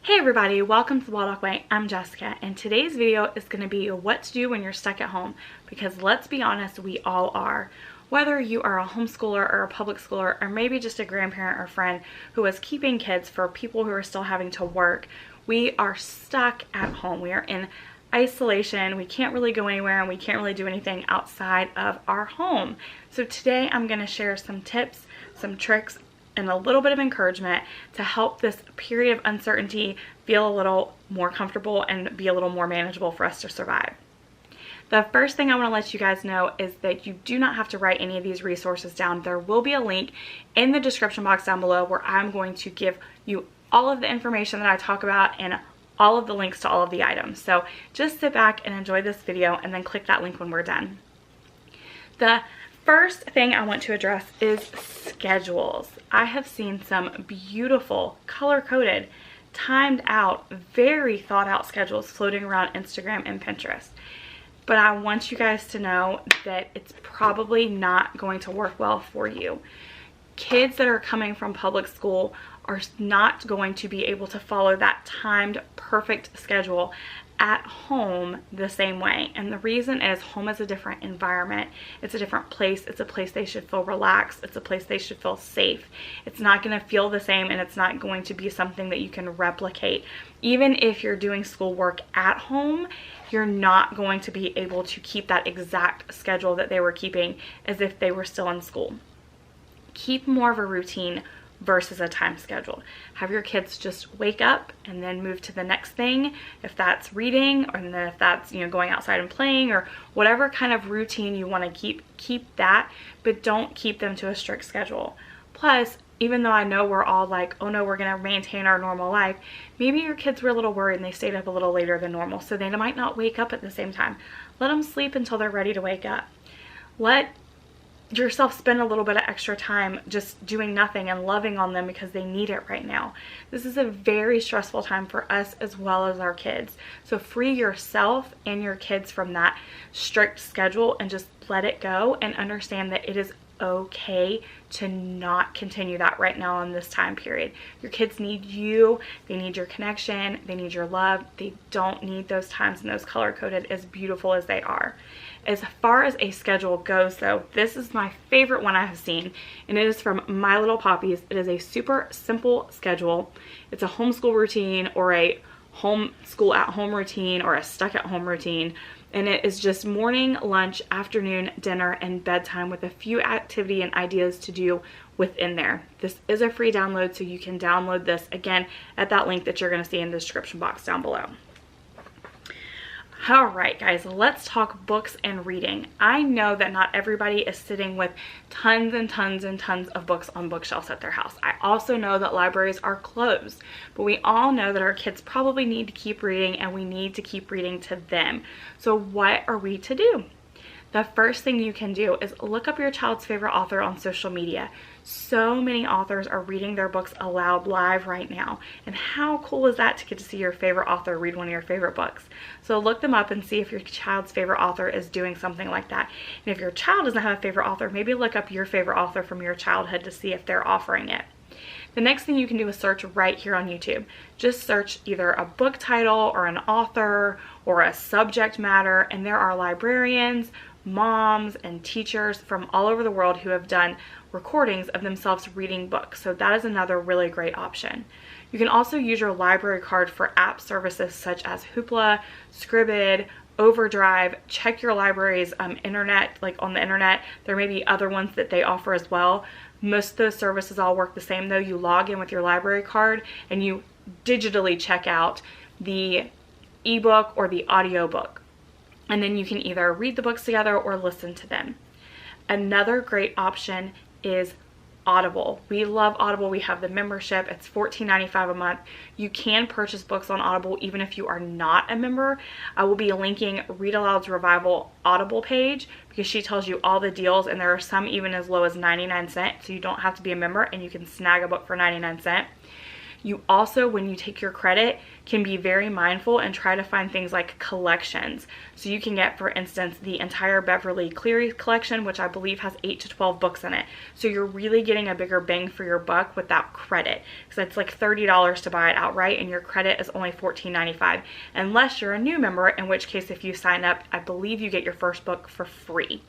Hey everybody, welcome to the Waldock Way. I'm Jessica, and today's video is going to be what to do when you're stuck at home, because let's be honest, we all are. Whether you are a homeschooler or a public schooler, or maybe just a grandparent or friend who is keeping kids for people who are still having to work, we are stuck at home. We are in isolation. We can't really go anywhere, and we can't really do anything outside of our home. So today I'm going to share some tips, some tricks, and a little bit of encouragement to help this period of uncertainty feel a little more comfortable and be a little more manageable for us to survive. The first thing I want to let you guys know is that you do not have to write any of these resources down. There will be a link in the description box down below where I'm going to give you all of the information that I talk about and all of the links to all of the items. So just sit back and enjoy this video and then click that link when we're done. The first thing I want to address is schedules. I have seen some beautiful, color-coded, timed out, very thought out schedules floating around Instagram and Pinterest. But I want you guys to know that it's probably not going to work well for you. Kids that are coming from public school are not going to be able to follow that timed, perfect schedule at home the same way. And the reason is home is a different environment. It's a different place. It's a place they should feel relaxed. It's a place they should feel safe. It's not going to feel the same, and it's not going to be something that you can replicate. Even if you're doing schoolwork at home, you're not going to be able to keep that exact schedule that they were keeping as if they were still in school. Keep more of a routine versus a time schedule. Have your kids just wake up and then move to the next thing, if that's reading, or then if that's going outside and playing, or whatever kind of routine you want to keep that, but don't keep them to a strict schedule. Plus, even though I know we're all like, oh no, we're going to maintain our normal life, maybe your kids were a little worried and they stayed up a little later than normal, so they might not wake up at the same time. Let them sleep until they're ready to wake up. Let yourself spend a little bit of extra time just doing nothing and loving on them because they need it right now. This is a very stressful time for us as well as our kids. So free yourself and your kids from that strict schedule and just let it go, and understand that it is okay to not continue that right now in this time period. Your kids need you. They need your connection. They need your love. They don't need those times and those color-coded, as beautiful as they are. As far as a schedule goes, though, this is my favorite one I have seen, and it is from My Little Poppies. It is a super simple schedule. It's a homeschool routine, or a homeschool at home routine, or a stuck at home routine. And it is just morning, lunch, afternoon, dinner, and bedtime with a few activity and ideas to do within there. This is a free download, so you can download this again at that link that you're going to see in the description box down below. All right, guys, let's talk books and reading. I know that not everybody is sitting with tons and tons and tons of books on bookshelves at their house. I also know that libraries are closed, but we all know that our kids probably need to keep reading, and we need to keep reading to them. So what are we to do? The first thing you can do is look up your child's favorite author on social media. So many authors are reading their books aloud live right now. And how cool is that to get to see your favorite author read one of your favorite books? So look them up and see if your child's favorite author is doing something like that. And if your child doesn't have a favorite author, maybe look up your favorite author from your childhood to see if they're offering it. The next thing you can do is search right here on YouTube. Just search either a book title or an author or a subject matter, and there are librarians, moms, and teachers from all over the world who have done recordings of themselves reading books. So that is another really great option. You can also use your library card for app services such as Hoopla, Scribd, Overdrive. Check your library's internet, like on the internet. There may be other ones that they offer as well. Most of those services all work the same though. You log in with your library card and you digitally check out the ebook or the audiobook. And then you can either read the books together or listen to them. Another great option is Audible. We love Audible. We have the membership. It's $14.95 a month. You can purchase books on Audible even if you are not a member. I will be linking Read Aloud's Revival Audible page because she tells you all the deals, and there are some even as low as 99 cents, so you don't have to be a member and you can snag a book for 99 cents. You also, when you take your credit, can be very mindful and try to find things like collections. So you can get, for instance, the entire Beverly Cleary collection, which I believe has 8 to 12 books in it. So you're really getting a bigger bang for your buck with that credit, because it's like $30 to buy it outright and your credit is only $14.95, unless you're a new member, in which case if you sign up, I believe you get your first book for free.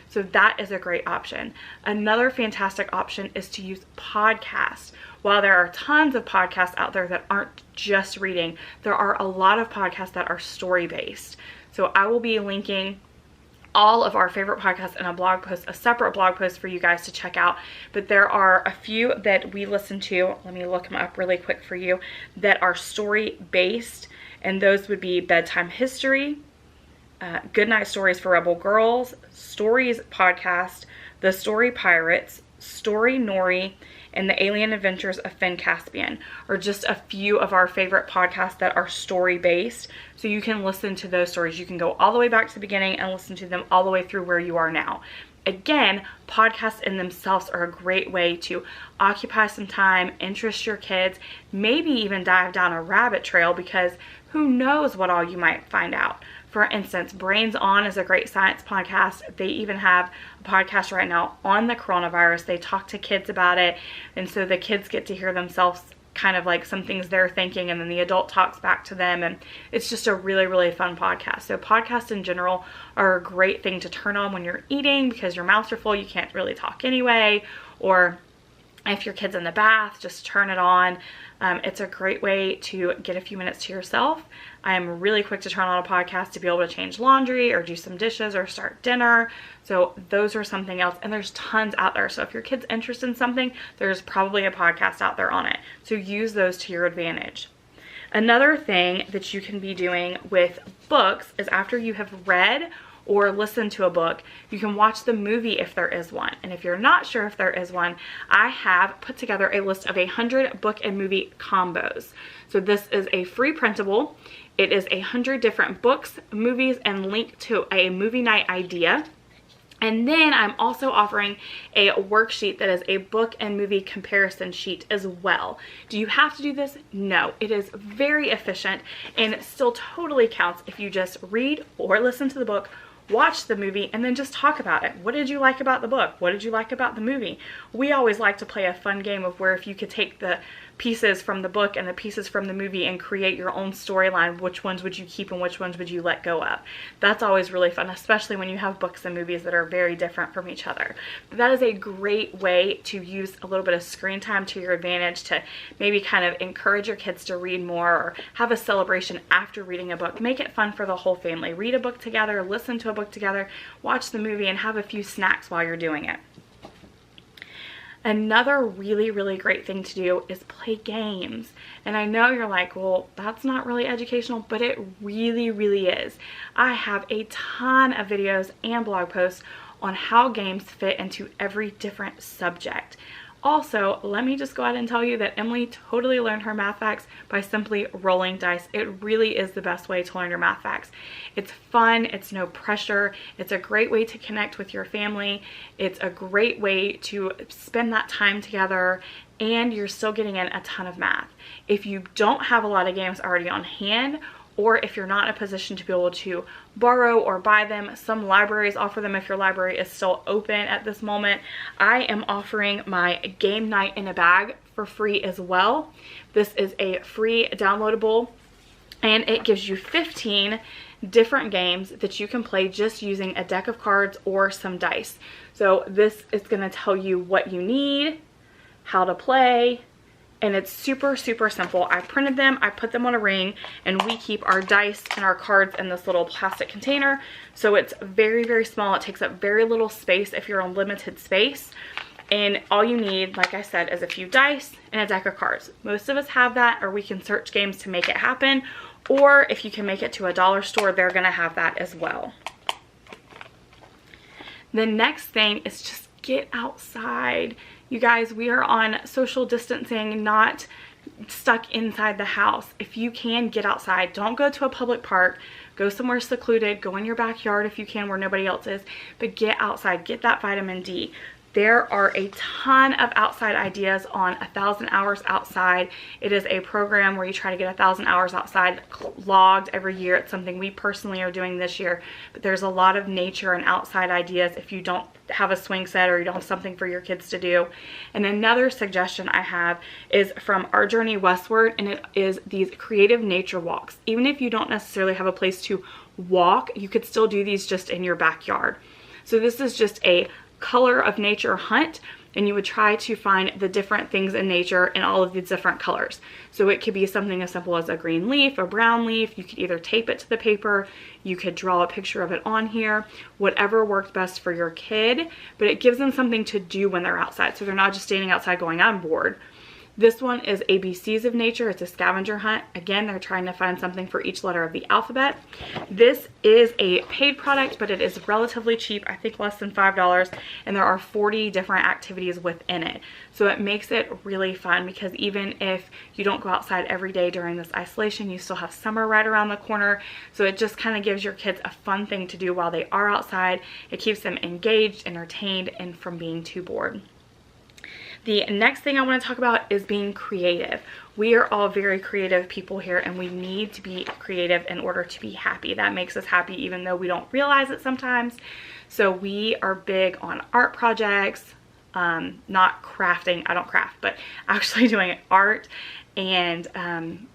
So that is a great option. Another fantastic option is to use podcasts. While there are tons of podcasts out there that aren't just reading, there are a lot of podcasts that are story-based. So I will be linking all of our favorite podcasts in a blog post, a separate blog post for you guys to check out. But there are a few that we listen to, let me look them up really quick for you, that are story-based, and those would be Bedtime History, Goodnight Stories for Rebel Girls, Stories Podcast, The Story Pirates, Story Nori, and The Alien Adventures of Finn Caspian are just a few of our favorite podcasts that are story-based. So you can listen to those stories. You can go all the way back to the beginning and listen to them all the way through where you are now. Again, podcasts in themselves are a great way to occupy some time, interest your kids, maybe even dive down a rabbit trail, because who knows what all you might find out. For instance, Brains On is a great science podcast. They even have a podcast right now on the coronavirus. They talk to kids about it, and so the kids get to hear themselves kind of like some things they're thinking, and then the adult talks back to them, and it's just a really, really fun podcast. So podcasts in general are a great thing to turn on when you're eating, because your mouths are full, you can't really talk anyway, or if your kid's in the bath, just turn it on. It's a great way to get a few minutes to yourself. I am really quick to turn on a podcast to be able to change laundry or do some dishes or start dinner. So those are something else, and there's tons out there. So if your kid's interested in something, there's probably a podcast out there on it. So use those to your advantage. Another thing that you can be doing with books is, after you have read or listen to a book, you can watch the movie if there is one. And if you're not sure if there is one, I have put together a list of 100 book and movie combos. So this is a free printable. It is 100 different books, movies, and linked to a movie night idea. And then I'm also offering a worksheet that is a book and movie comparison sheet as well. Do you have to do this? No. It is very efficient, and it still totally counts if you just read or listen to the book, watch the movie, and then just talk about it. What did you like about the book? What did you like about the movie? We always like to play a fun game of where if you could take the pieces from the book and the pieces from the movie and create your own storyline, which ones would you keep and which ones would you let go of? That's always really fun, especially when you have books and movies that are very different from each other. But that is a great way to use a little bit of screen time to your advantage, to maybe kind of encourage your kids to read more, or have a celebration after reading a book. Make it fun for the whole family. Read a book together, listen to a book together, watch the movie, and have a few snacks while you're doing it. Another really, really great thing to do is play games. And I know you're like, well, that's not really educational, but it really, really is. I have a ton of videos and blog posts on how games fit into every different subject. Also, let me just go ahead and tell you that Emily totally learned her math facts by simply rolling dice. It really is the best way to learn your math facts. It's fun, it's no pressure, it's a great way to connect with your family, it's a great way to spend that time together, and you're still getting in a ton of math. If you don't have a lot of games already on hand, or if you're not in a position to be able to borrow or buy them, some libraries offer them if your library is still open at this moment. I am offering my Game Night in a Bag for free as well. This is a free downloadable, and it gives you 15 different games that you can play just using a deck of cards or some dice. So this is going to tell you what you need, how to play, and it's super, super simple. I printed them, I put them on a ring, and we keep our dice and our cards in this little plastic container. So it's very, very small. It takes up very little space if you're on limited space. And all you need, like I said, is a few dice and a deck of cards. Most of us have that, or we can search games to make it happen. Or if you can make it to a dollar store, they're gonna have that as well. The next thing is just get outside. You guys, we are on social distancing, not stuck inside the house. If you can, get outside. Don't go to a public park. Go somewhere secluded. Go in your backyard if you can, where nobody else is. But get outside. Get that vitamin D. There are a ton of outside ideas on 1,000 Hours Outside. It is a program where you try to get 1,000 hours outside logged every year. It's something we personally are doing this year, but there's a lot of nature and outside ideas if you don't have a swing set or you don't have something for your kids to do. And another suggestion I have is from Our Journey Westward, and it is these creative nature walks. Even if you don't necessarily have a place to walk, you could still do these just in your backyard. So this is just a color of nature hunt, and you would try to find the different things in nature in all of these different colors. So it could be something as simple as a green leaf, a brown leaf. You could either tape it to the paper, you could draw a picture of it on here, whatever worked best for your kid, but it gives them something to do when they're outside. So they're not just standing outside going, I'm bored. This one is ABCs of Nature. It's a scavenger hunt. Again, they're trying to find something for each letter of the alphabet. This is a paid product, but it is relatively cheap, I think less than $5, and there are 40 different activities within it. So it makes it really fun, because even if you don't go outside every day during this isolation, you still have summer right around the corner. So it just kind of gives your kids a fun thing to do while they are outside. It keeps them engaged, entertained, and from being too bored. The next thing I want to talk about is being creative. We are all very creative people here, and we need to be creative in order to be happy. That makes us happy even though we don't realize it sometimes. So we are big on art projects, not crafting, I don't craft, but actually doing art and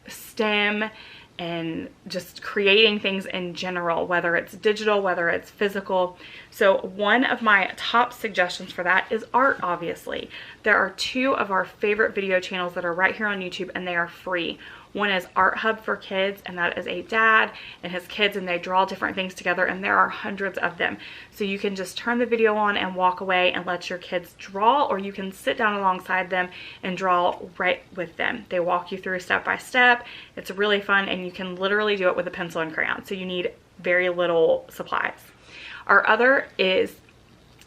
STEM and just creating things in general, whether it's digital, whether it's physical. So one of my top suggestions for that is art, obviously. There are two of our favorite video channels that are right here on YouTube, and they are free. One is Art Hub for Kids, and that is a dad and his kids, and they draw different things together, and there are hundreds of them. So you can just turn the video on and walk away and let your kids draw, or you can sit down alongside them and draw right with them. They walk you through step by step. It's really fun, and you can literally do it with a pencil and crayon, so you need very little supplies. Our other is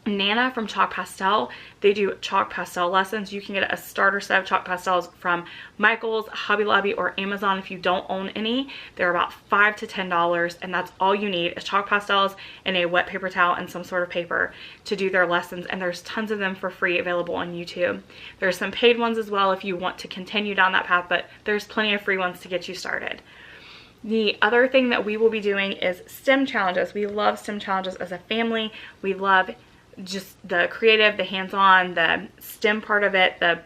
Nana from Chalk Pastel. They do chalk pastel lessons. You can get a starter set of chalk pastels from Michael's, Hobby Lobby, or Amazon if you don't own any. They're about $5 to $10, and that's all you need is chalk pastels and a wet paper towel and some sort of paper to do their lessons, and there's tons of them for free available on YouTube. There's some paid ones as well if you want to continue down that path, but there's plenty of free ones to get you started. The other thing that we will be doing is STEM challenges. We love STEM challenges as a family. We love just the creative, the hands-on, the STEM part of it, the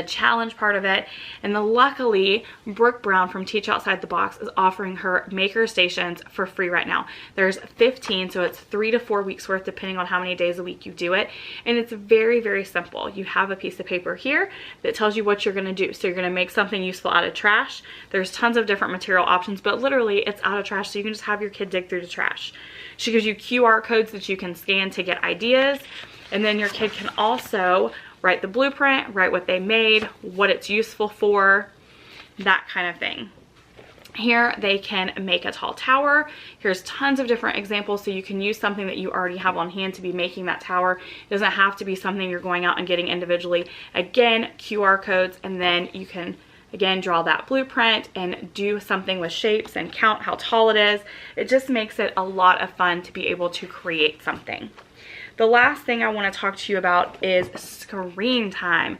challenge part of it. And luckily, Brooke Brown from Teach Outside the Box is offering her maker stations for free right now. There's 15, so it's 3 to 4 weeks worth depending on how many days a week you do it. And it's very, very simple. You have a piece of paper here that tells you what you're going to do. So you're going to make something useful out of trash. There's tons of different material options, but literally it's out of trash, so you can just have your kid dig through the trash. She gives you QR codes that you can scan to get ideas, and then your kid can also write the blueprint, write what they made, what it's useful for, that kind of thing. Here they can make a tall tower. Here's tons of different examples, so you can use something that you already have on hand to be making that tower. It doesn't have to be something you're going out and getting individually. Again, QR codes, and then you can again draw that blueprint and do something with shapes and count how tall it is. It just makes it a lot of fun to be able to create something. The last thing I want to talk to you about is screen time.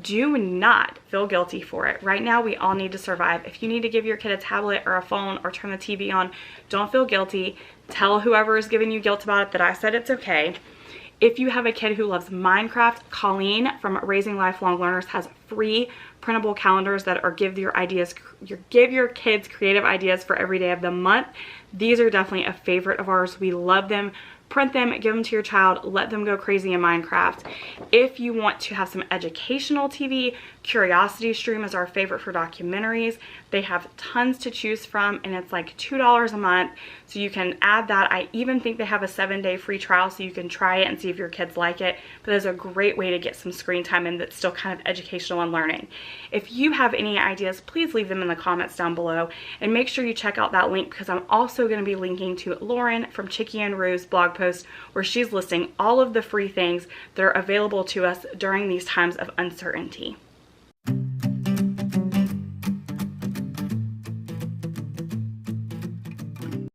Do not feel guilty for it. Right now, we all need to survive. If you need to give your kid a tablet or a phone or turn the TV on, don't feel guilty. Tell whoever is giving you guilt about it that I said it's okay. If you have a kid who loves Minecraft, Colleen from Raising Lifelong Learners has free printable calendars that are give your kids creative ideas for every day of the month. These are definitely a favorite of ours. We love them. Print them, give them to your child, let them go crazy in Minecraft. If you want to have some educational TV, Curiosity Stream is our favorite for documentaries. They have tons to choose from, and it's like $2 a month, so you can add that. I even think they have a 7-day free trial, so you can try it and see if your kids like it. But it's a great way to get some screen time in that's still kind of educational and learning. If you have any ideas, please leave them in the comments down below, and make sure you check out that link, because I'm also going to be linking to Lauren from Chicky and Rue's blog post, where she's listing all of the free things that are available to us during these times of uncertainty.